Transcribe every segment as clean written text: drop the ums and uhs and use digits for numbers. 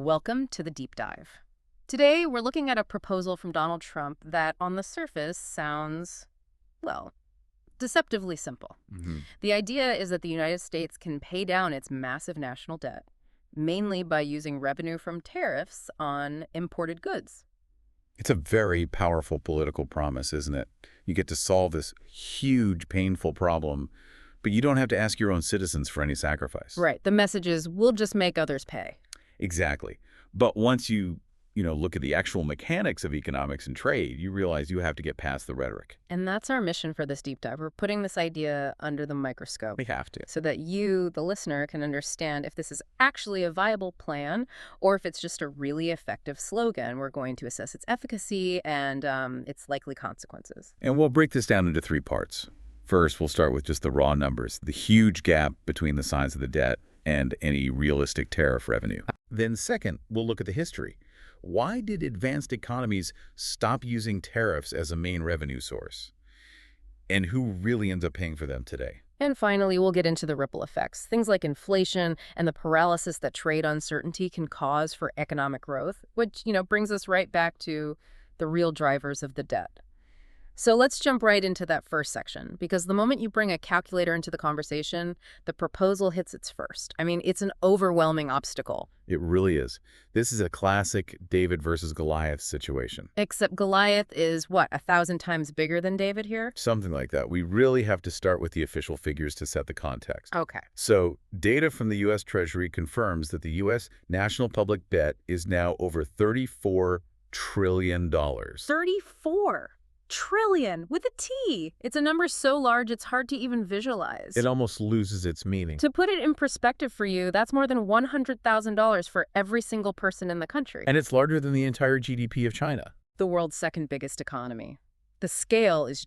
Welcome to the deep dive. Today, we're looking at a proposal from Donald Trump that, on the surface, sounds, well, deceptively simple. The idea is that the United States can pay down its massive national debt, mainly by using revenue from tariffs on imported goods. It's a very powerful political promise, isn't it? You get to solve this huge, painful problem, but you don't have to ask your own citizens for any sacrifice. Right. The message is, we'll just make others pay. Exactly. But once you look at the actual mechanics of economics and trade, you realize you have to get past the rhetoric. And that's our mission for this deep dive. We're putting this idea under the microscope. We have to. So that you, the listener, can understand if this is actually a viable plan or if it's just a really effective slogan. We're going to assess its efficacy and its likely consequences. And we'll break this down into three parts. First, we'll start with just the raw numbers, the huge gap between the size of the debt and any realistic tariff revenue. Then second, we'll look at the history. Why did advanced economies stop using tariffs as a main revenue source? And who really ends up paying for them today? And finally, we'll get into the ripple effects, things like inflation and the paralysis that trade uncertainty can cause for economic growth, which, brings us right back to the real drivers of the debt. So let's jump right into that first section, because the moment you bring a calculator into the conversation, the proposal hits its first. I mean, it's an overwhelming obstacle. It really is. This is a classic David versus Goliath situation. Except Goliath is, 1,000 times bigger than David here? Something like that. We really have to start with the official figures to set the context. Okay. So, data from the U.S. Treasury confirms that the U.S. national public debt is now over $34 trillion. 34 trillion with a T. It's a number so large it's hard to even visualize. It almost loses its meaning. To put it in perspective for you, that's more than $100,000 for every single person in the country. And it's larger than the entire GDP of China. The world's second biggest economy. The scale is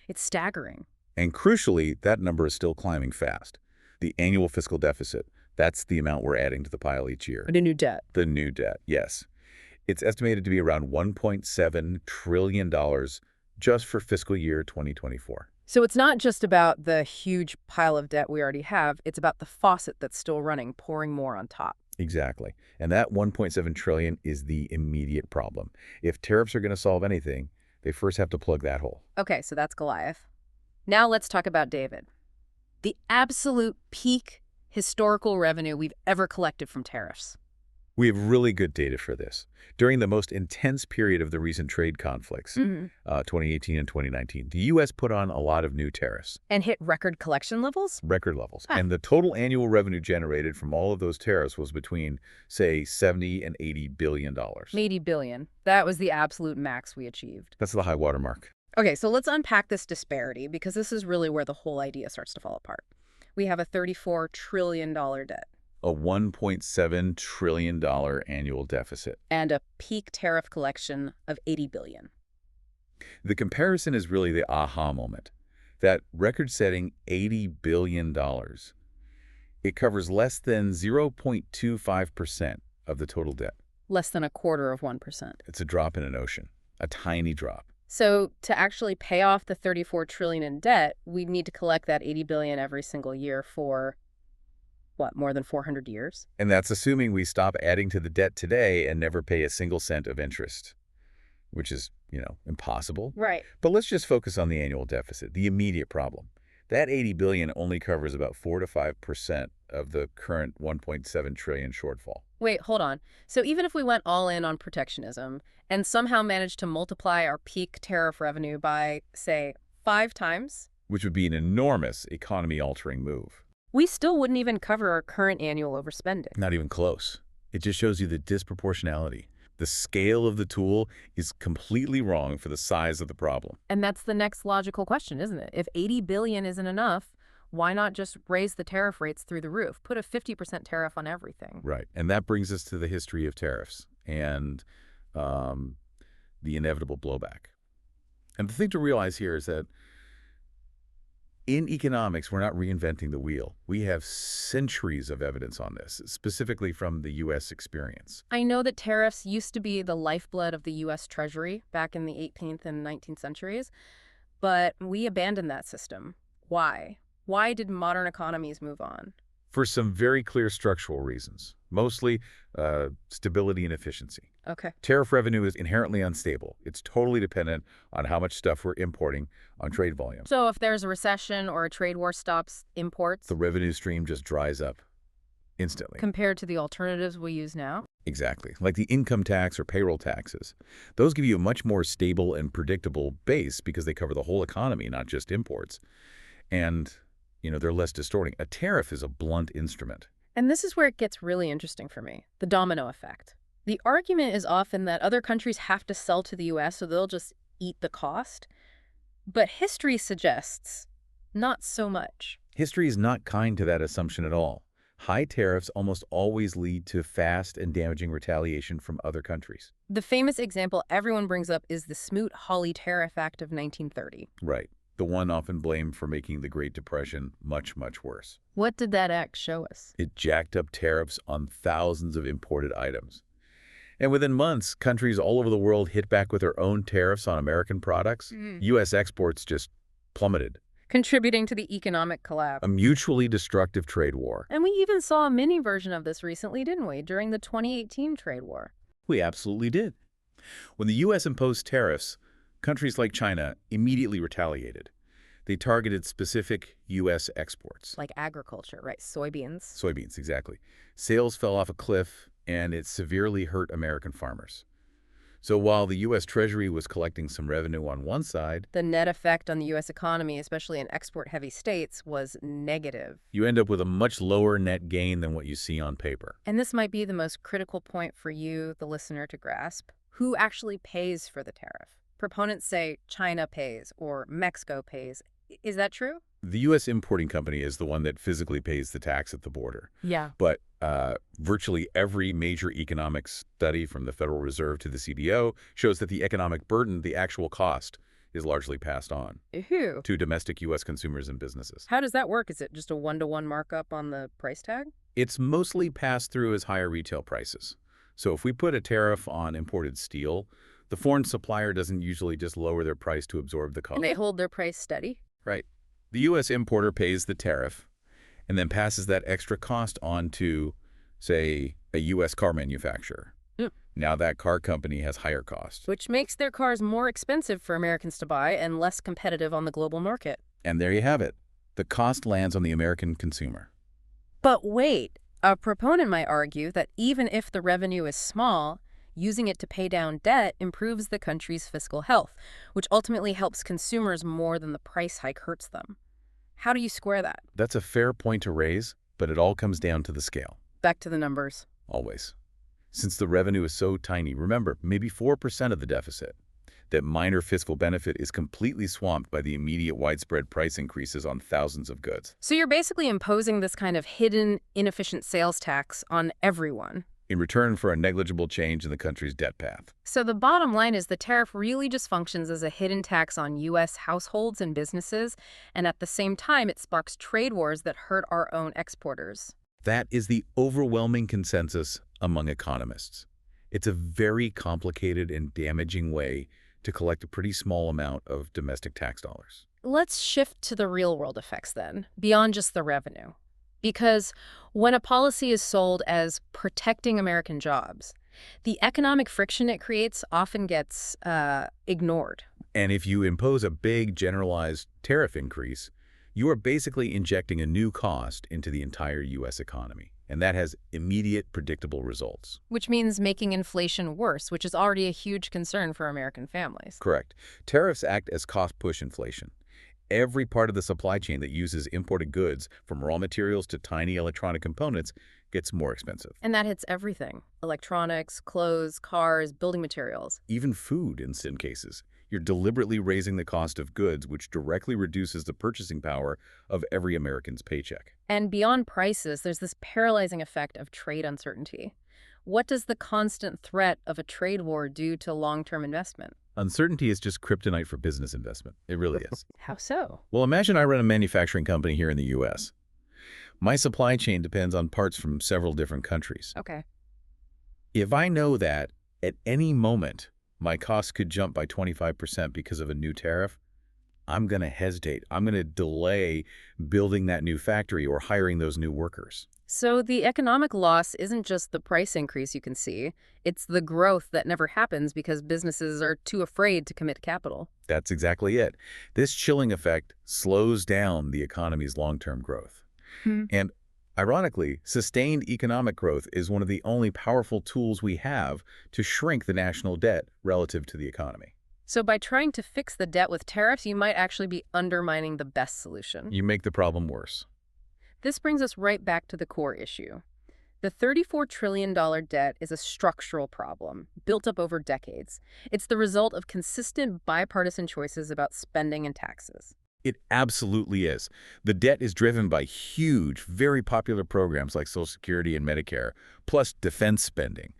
it's staggering. And crucially, that number is still climbing fast. The annual fiscal deficit, that's the amount we're adding to the pile each year. The new debt. The new debt, yes. It's estimated to be around $1.7 trillion just for fiscal year 2024. So it's not just about the huge pile of debt we already have, it's about the faucet that's still running, pouring more on top. Exactly. And that $1.7 trillion is the immediate problem. If tariffs are going to solve anything, they first have to plug that hole. Okay, so that's Goliath. Now let's talk about David. The absolute peak historical revenue we've ever collected from tariffs. We have really good data for this. During the most intense period of the recent trade conflicts, 2018 and 2019, the U.S. put on a lot of new tariffs. And hit record collection levels? Record levels. And the total annual revenue generated from all of those tariffs was between, say, 70 and $80 billion. 80 billion. That was the absolute max we achieved. That's the high water mark. Okay, so let's unpack this disparity, because this is really where the whole idea starts to fall apart. We have a $34 trillion debt. A $1.7 trillion annual deficit. And a peak tariff collection of 80 billion. The comparison is really the aha moment. That record-setting $80 billion. It covers less than 0.25% of the total debt. Less than 1/4%. It's a drop in an ocean, a tiny drop. So to actually pay off the 34 trillion in debt, we need to collect that 80 billion every single year for more than 400 years? And that's assuming we stop adding to the debt today and never pay a single cent of interest, which is, impossible. Right. But let's just focus on the annual deficit, the immediate problem. That 80 billion only covers about 4 to 5% of the current 1.7 trillion shortfall. Wait, hold on. So even if we went all in on protectionism and somehow managed to multiply our peak tariff revenue by, say, 5 times? Which would be an enormous economy-altering move. We still wouldn't even cover our current annual overspending. Not even close. It just shows you the disproportionality. The scale of the tool is completely wrong for the size of the problem. And that's the next logical question, isn't it? If 80 billion isn't enough, why not just raise the tariff rates through the roof? Put a 50% tariff on everything. Right. And that brings us to the history of tariffs and the inevitable blowback. And the thing to realize here is that in economics, we're not reinventing the wheel. We have centuries of evidence on this, specifically from the U.S. experience. I know that tariffs used to be the lifeblood of the U.S. Treasury back in the 18th and 19th centuries, but we abandoned that system. Why? Why did modern economies move on? for some very clear structural reasons, mostly stability and efficiency. Okay. Tariff revenue is inherently unstable. It's totally dependent on how much stuff we're importing on trade volume. So if there's a recession or a trade war stops imports The revenue stream just dries up instantly. compared to the alternatives we use now? Exactly. Like the income tax or payroll taxes. Those give you a much more stable and predictable base because they cover the whole economy, not just imports. And, they're less distorting. A tariff is a blunt instrument. And this is where it gets really interesting for me, the domino effect. The argument is often that other countries have to sell to the U.S., so they'll just eat the cost. But history suggests not so much. History is not kind to that assumption at all. High tariffs almost always lead to fast and damaging retaliation from other countries. The famous example everyone brings up is the Smoot-Hawley Tariff Act of 1930. Right. The one often blamed for making the Great Depression much, much worse. What did that act show us? It jacked up tariffs on thousands of imported items. And within months, countries all over the world hit back with their own tariffs on American products. U.S. exports just plummeted. Contributing to the economic collapse. A mutually destructive trade war. And we even saw a mini version of this recently, didn't we, during the 2018 trade war? We absolutely did. When the U.S. imposed tariffs, countries like China immediately retaliated. They targeted specific U.S. exports. Like agriculture, right? Soybeans. Soybeans, exactly. Sales fell off a cliff, and it severely hurt American farmers. So while the U.S. Treasury was collecting some revenue on one side, The net effect on the U.S. economy, especially in export-heavy states, was negative. you end up with a much lower net gain than what you see on paper. And this might be the most critical point for you, the listener, to grasp. Who actually pays for the tariff? Proponents say China pays or Mexico pays. Is that true? The U.S. importing company is the one that physically pays the tax at the border. Yeah. But virtually every major economics study from the Federal Reserve to the CBO shows that the economic burden, the actual cost, is largely passed on Who? to domestic U.S. consumers and businesses. How does that work? Is it just a one-to-one markup on the price tag? It's mostly passed through as higher retail prices. So if we put a tariff on imported steel, the foreign supplier doesn't usually just lower their price to absorb the cost. And they hold their price steady? Right. The U.S. importer pays the tariff and then passes that extra cost on to, say, a U.S. car manufacturer. Now that car company has higher costs. Which makes their cars more expensive for Americans to buy and less competitive on the global market. And there you have it. The cost lands on the American consumer. But wait, a proponent might argue that even if the revenue is small, using it to pay down debt improves the country's fiscal health, which ultimately helps consumers more than the price hike hurts them. How do you square that? That's a fair point to raise, but it all comes down to the scale. Back to the numbers. Always. Since the revenue is so tiny, remember, maybe 4% of the deficit, that minor fiscal benefit is completely swamped by the immediate widespread price increases on thousands of goods. So you're basically imposing this kind of hidden, inefficient sales tax on everyone. In return for a negligible change in the country's debt path. So the bottom line is the tariff really just functions as a hidden tax on U.S. households and businesses, and at the same time it sparks trade wars that hurt our own exporters. That is the overwhelming consensus among economists. It's a very complicated and damaging way to collect a pretty small amount of domestic tax dollars. Let's shift to the real-world effects then, beyond just the revenue. Because when a policy is sold as protecting American jobs, the economic friction it creates often gets ignored. And if you impose a big generalized tariff increase, you are basically injecting a new cost into the entire U.S. economy. And that has immediate, predictable results. Which means making inflation worse, which is already a huge concern for American families. Correct. Tariffs act as cost-push inflation. Every part of the supply chain that uses imported goods, from raw materials to tiny electronic components, gets more expensive. And that hits everything. Electronics, clothes, cars, building materials. Even food in some cases. You're deliberately raising the cost of goods, which directly reduces the purchasing power of every American's paycheck. And beyond prices, there's this paralyzing effect of trade uncertainty. What does the constant threat of a trade war do to long-term investment? Uncertainty is just kryptonite for business investment. It really is. How so? Well, imagine I run a manufacturing company here in the U.S. My supply chain depends on parts from several different countries. Okay. If I know that at any moment my costs could jump by 25% because of a new tariff, I'm going to hesitate. I'm going to delay building that new factory or hiring those new workers. So the economic loss isn't just the price increase you can see, it's the growth that never happens because businesses are too afraid to commit capital. That's exactly it. This chilling effect slows down the economy's long-term growth. Hmm. And ironically, sustained economic growth is one of the only powerful tools we have to shrink the national debt relative to the economy. So by trying to fix the debt with tariffs, you might actually be undermining the best solution. You make the problem worse. This brings us right back to the core issue. The $34 trillion debt is a structural problem, built up over decades. It's the result of consistent bipartisan choices about spending and taxes. It absolutely is. The debt is driven by huge, very popular programs like Social Security and Medicare, plus defense spending.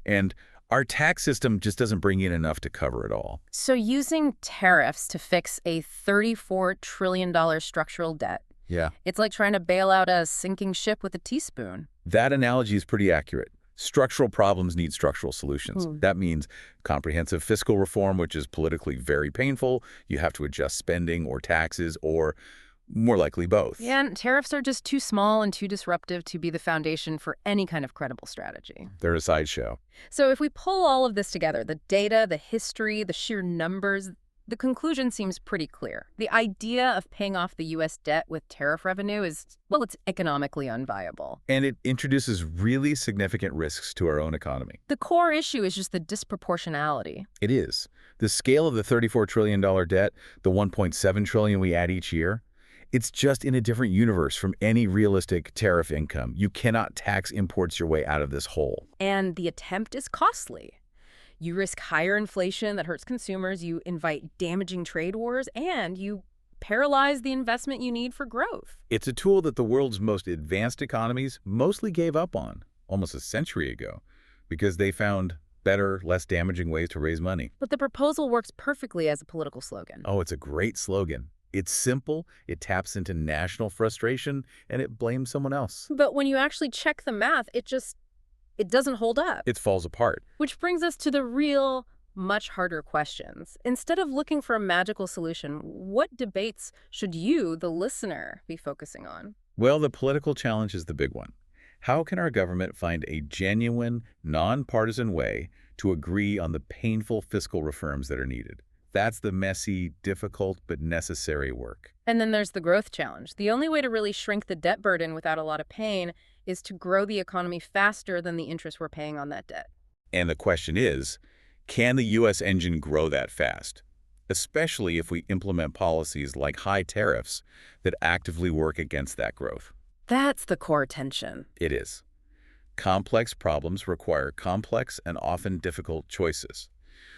And our tax system just doesn't bring in enough to cover it all. So using tariffs to fix a $34 trillion structural debt, Yeah. it's like trying to bail out a sinking ship with a teaspoon. That analogy is pretty accurate. Structural problems need structural solutions. That means comprehensive fiscal reform, which is politically very painful. You have to adjust spending or taxes or, more likely, both. Yeah, and tariffs are just too small and too disruptive to be the foundation for any kind of credible strategy. They're a sideshow. So if we pull all of this together, the data, the history, the sheer numbers, the conclusion seems pretty clear. The idea of paying off the U.S. debt with tariff revenue is, well, it's economically unviable. And it introduces really significant risks to our own economy. The core issue is just the disproportionality. It is. The scale of the $34 trillion debt, the $1.7 trillion we add each year, it's just in a different universe from any realistic tariff income. You cannot tax imports your way out of this hole. And the attempt is costly. You risk higher inflation that hurts consumers, you invite damaging trade wars, and you paralyze the investment you need for growth. It's a tool that the world's most advanced economies mostly gave up on almost a century ago because they found better, less damaging ways to raise money. But the proposal works perfectly as a political slogan. Oh, it's a great slogan. It's simple, it taps into national frustration, and it blames someone else. But when you actually check the math, it doesn't hold up. It falls apart. Which brings us to the real, much harder questions. Instead of looking for a magical solution, what debates should you, the listener, be focusing on? Well, the political challenge is the big one. How can our government find a genuine, nonpartisan way to agree on the painful fiscal reforms that are needed? That's the messy, difficult, but necessary work. And then there's the growth challenge. The only way to really shrink the debt burden without a lot of pain is to grow the economy faster than the interest we're paying on that debt. And the question is, can the U.S. engine grow that fast? Especially if we implement policies like high tariffs that actively work against that growth. That's the core tension. It is. Complex problems require complex and often difficult choices.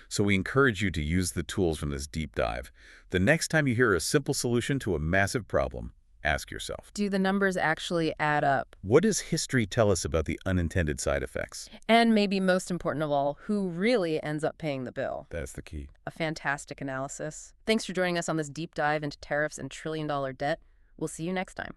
So we encourage you to use the tools from this deep dive. The next time you hear a simple solution to a massive problem, ask yourself, Do the numbers actually add up? what does history tell us about the unintended side effects? And maybe most important of all, who really ends up paying the bill? That's the key. A fantastic analysis. Thanks for joining us on this deep dive into tariffs and trillion-dollar debt. We'll see you next time.